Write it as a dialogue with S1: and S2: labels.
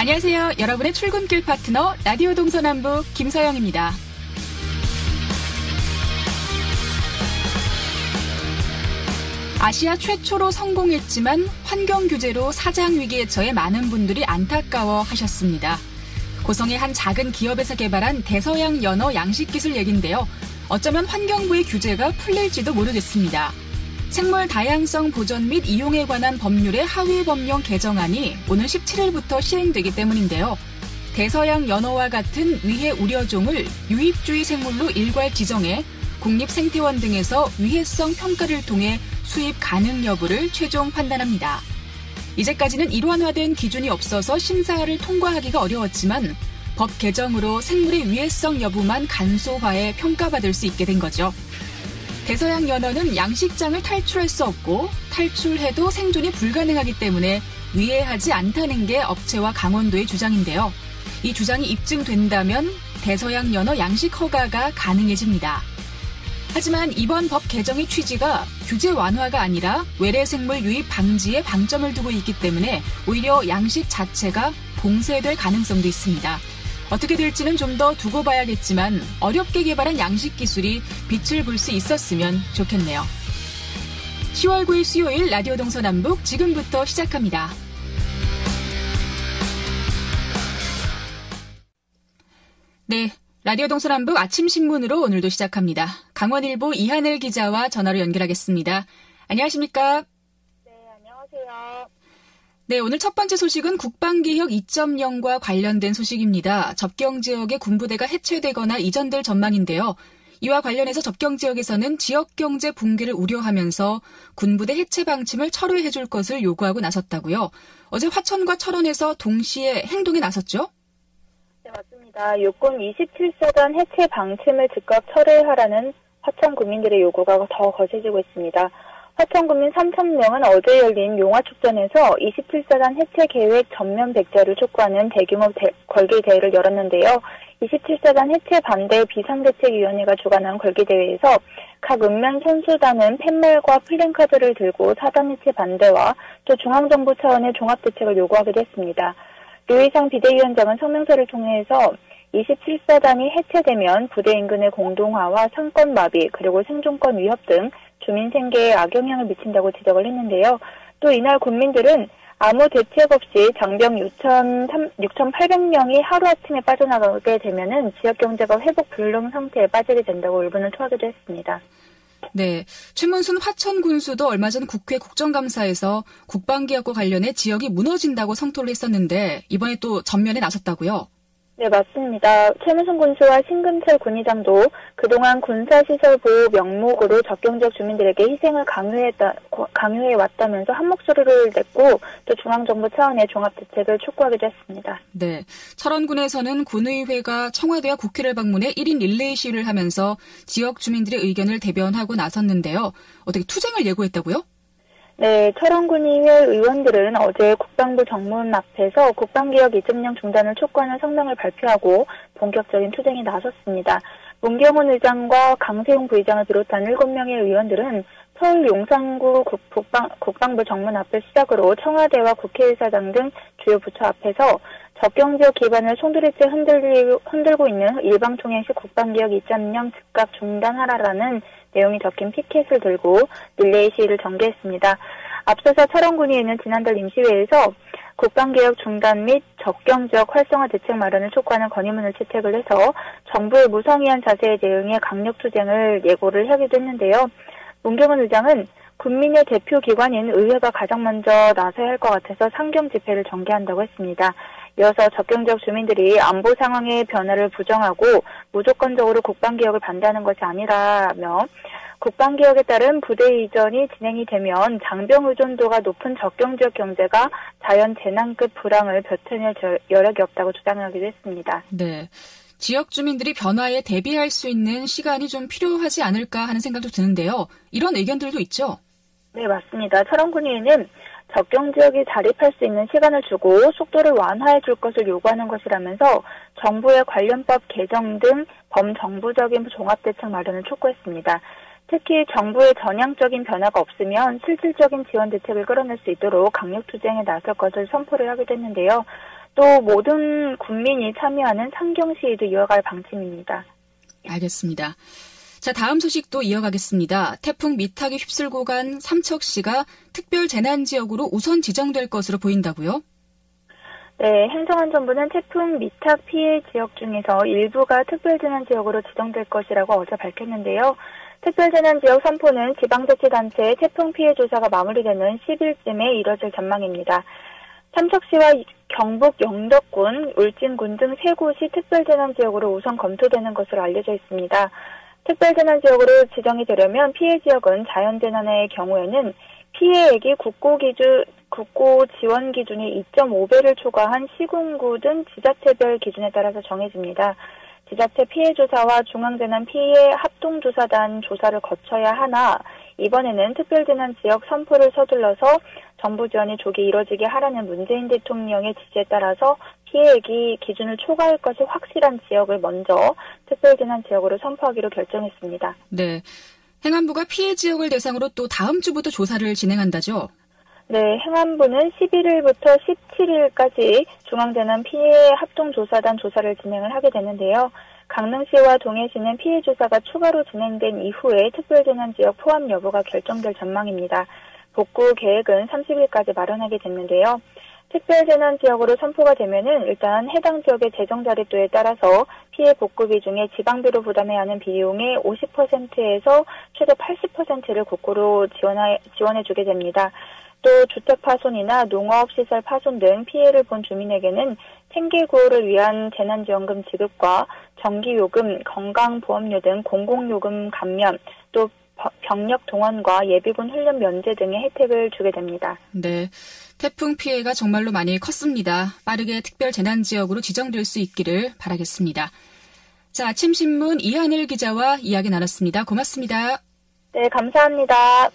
S1: 안녕하세요. 여러분의 출근길 파트너 라디오 동서남북 김서영입니다. 아시아 최초로 성공했지만 환경 규제로 사장 위기에 처해 많은 분들이 안타까워하셨습니다. 고성의 한 작은 기업에서 개발한 대서양 연어 양식 기술 얘긴데요. 어쩌면 환경부의 규제가 풀릴지도 모르겠습니다. 생물 다양성 보전 및 이용에 관한 법률의 하위 법령 개정안이 오늘 17일부터 시행되기 때문인데요. 대서양 연어와 같은 위해 우려종을 유입주의 생물로 일괄 지정해 국립생태원 등에서 위해성 평가를 통해 수입 가능 여부를 최종 판단합니다. 이제까지는 일원화된 기준이 없어서 심사를 통과하기가 어려웠지만 법 개정으로 생물의 위해성 여부만 간소화해 평가받을 수 있게 된 거죠. 대서양 연어는 양식장을 탈출할 수 없고 탈출해도 생존이 불가능하기 때문에 위해하지 않다는 게 업체와 강원도의 주장인데요. 이 주장이 입증된다면 대서양 연어 양식 허가가 가능해집니다. 하지만 이번 법 개정의 취지가 규제 완화가 아니라 외래 생물 유입 방지에 방점을 두고 있기 때문에 오히려 양식 자체가 봉쇄될 가능성도 있습니다. 어떻게 될지는 좀 더 두고 봐야겠지만 어렵게 개발한 양식 기술이 빛을 볼 수 있었으면 좋겠네요. 10월 9일 수요일 라디오 동서남북 지금부터 시작합니다. 네, 라디오 동서남북 아침 신문으로 오늘도 시작합니다. 강원일보 이하늘 기자와 전화로 연결하겠습니다. 안녕하십니까?
S2: 네, 안녕하세요.
S1: 네, 오늘 첫 번째 소식은 국방개혁 2.0과 관련된 소식입니다. 접경지역의 군부대가 해체되거나 이전될 전망인데요. 이와 관련해서 접경지역에서는 지역경제 붕괴를 우려하면서 군부대 해체 방침을 철회해 줄 것을 요구하고 나섰다고요. 어제 화천과 철원에서 동시에 행동에 나섰죠?
S2: 네, 맞습니다. 육군 27사단 해체 방침을 즉각 철회하라는 화천 구민들의 요구가 더 거세지고 있습니다. 화천 구민 3,000명은 어제 열린 용화축전에서 27사단 해체 계획 전면 백지화를 촉구하는 대규모 걸기대회를 열었는데요. 27사단 해체 반대 비상대책위원회가 주관한 걸기대회에서 각 읍면 선수단은 팻말과 플랜카드를 들고 사단 해체 반대와 또 중앙정부 차원의 종합대책을 요구하기도 했습니다. 류희상 비대위원장은 성명서를 통해서 27사단이 해체되면 부대 인근의 공동화와 상권 마비 그리고 생존권 위협 등 주민 생계에 악영향을 미친다고 지적을 했는데요. 또 이날 군민들은 아무 대책 없이 장병 6,800명이 하루아침에 빠져나가게 되면은 지역 경제가 회복 불능 상태에 빠지게 된다고 울분을 토하기도 했습니다.
S1: 네, 최문순 화천 군수도 얼마 전 국회 국정감사에서 국방개혁과 관련해 지역이 무너진다고 성토를 했었는데 이번에 또 전면에 나섰다고요?
S2: 네, 맞습니다. 최문순 군수와 신금철 군의장도 그동안 군사시설 보호 명목으로 접경지역 주민들에게 희생을 강요해왔다면서 한 목소리를 냈고 또 중앙정부 차원의 종합대책을 촉구하기도 했습니다.
S1: 네, 철원군에서는 군의회가 청와대와 국회를 방문해 1인 릴레이 시위를 하면서 지역 주민들의 의견을 대변하고 나섰는데요. 어떻게 투쟁을 예고했다고요? 네,
S2: 철원군의회 의원들은 어제 국방부 정문 앞에서 국방개혁 2.0 중단을 촉구하는 성명을 발표하고 본격적인 투쟁에 나섰습니다. 문경훈 의장과 강세웅 부의장을 비롯한 7명의 의원들은 서울 용산구 국방부 정문 앞을 시작으로 청와대와 국회의사당 등 주요 부처 앞에서 접경지역 기반을 송두리째 흔들고 있는 일방통행식 국방개혁 2.0 즉각 중단하라라는 내용이 적힌 피켓을 들고 릴레이 시위를 전개했습니다. 앞서서 철원군의회는 지난달 임시회에서 국방개혁 중단 및 접경지역 활성화 대책 마련을 촉구하는 건의문을 채택을 해서 정부의 무성의한 자세에 대응해 강력 투쟁을 예고를 하기도 했는데요. 문경은 의장은 군민의 대표 기관인 의회가 가장 먼저 나서야 할 것 같아서 상경 집회를 전개한다고 했습니다. 이어서 접경지역 주민들이 안보 상황의 변화를 부정하고 무조건적으로 국방개혁을 반대하는 것이 아니라며 국방개혁에 따른 부대 이전이 진행이 되면 장병 의존도가 높은 접경지역 경제가 자연 재난급 불황을 벼텨낼 여력이 없다고 주장하기도 했습니다.
S1: 네. 지역 주민들이 변화에 대비할 수 있는 시간이 좀 필요하지 않을까 하는 생각도 드는데요. 이런 의견들도 있죠?
S2: 네, 맞습니다. 철원군의회는 접경지역이 자립할 수 있는 시간을 주고 속도를 완화해 줄 것을 요구하는 것이라면서 정부의 관련법 개정 등 범정부적인 종합대책 마련을 촉구했습니다. 특히 정부의 전향적인 변화가 없으면 실질적인 지원 대책을 끌어낼 수 있도록 강력 투쟁에 나설 것을 선포를 하기도 했는데요. 또 모든 국민이 참여하는 상경시위도 이어갈 방침입니다.
S1: 알겠습니다. 자, 다음 소식도 이어가겠습니다. 태풍 미탁이 휩쓸고 간 삼척시가 특별 재난지역으로 우선 지정될 것으로 보인다고요?
S2: 네, 행정안전부는 태풍 미탁 피해 지역 중에서 일부가 특별재난지역으로 지정될 것이라고 어제 밝혔는데요. 특별재난지역 선포는 지방자치단체의 태풍 피해 조사가 마무리되는 10일쯤에 이뤄질 전망입니다. 삼척시와 경북 영덕군, 울진군 등 세 곳이 특별재난지역으로 우선 검토되는 것으로 알려져 있습니다. 특별재난지역으로 지정이 되려면 피해 지역은 자연재난의 경우에는 피해액이 국고 지원 기준이 2.5배를 초과한 시군구 등 지자체별 기준에 따라서 정해집니다. 지자체 피해조사와 중앙재난 피해 합동조사단 조사를 거쳐야 하나 이번에는 특별재난지역 선포를 서둘러서 정부 지원이 조기 이뤄지게 하라는 문재인 대통령의 지시에 따라서 피해액이 기준을 초과할 것이 확실한 지역을 먼저 특별재난지역으로 선포하기로 결정했습니다.
S1: 네, 행안부가 피해 지역을 대상으로 또 다음 주부터 조사를 진행한다죠?
S2: 네, 행안부는 11일부터 17일까지 중앙재난 피해 합동조사단 조사를 진행을 하게 되는데요. 강릉시와 동해시는 피해 조사가 추가로 진행된 이후에 특별재난지역 포함 여부가 결정될 전망입니다. 복구 계획은 30일까지 마련하게 됐는데요. 특별재난지역으로 선포가 되면은 일단 해당 지역의 재정자립도에 따라서 피해 복구비 중에 지방비로 부담해야 하는 비용의 50%에서 최대 80%를 국고로 지원해주게 됩니다. 또 주택 파손이나 농업시설 파손 등 피해를 본 주민에게는 생계 구호를 위한 재난지원금 지급과 전기요금, 건강보험료 등 공공요금 감면, 또 병력 동원과 예비군 훈련 면제 등의 혜택을 주게 됩니다.
S1: 네, 태풍 피해가 정말로 많이 컸습니다. 빠르게 특별재난지역으로 지정될 수 있기를 바라겠습니다. 자, 아침신문 이하늘 기자와 이야기 나눴습니다. 고맙습니다.
S2: 네, 감사합니다.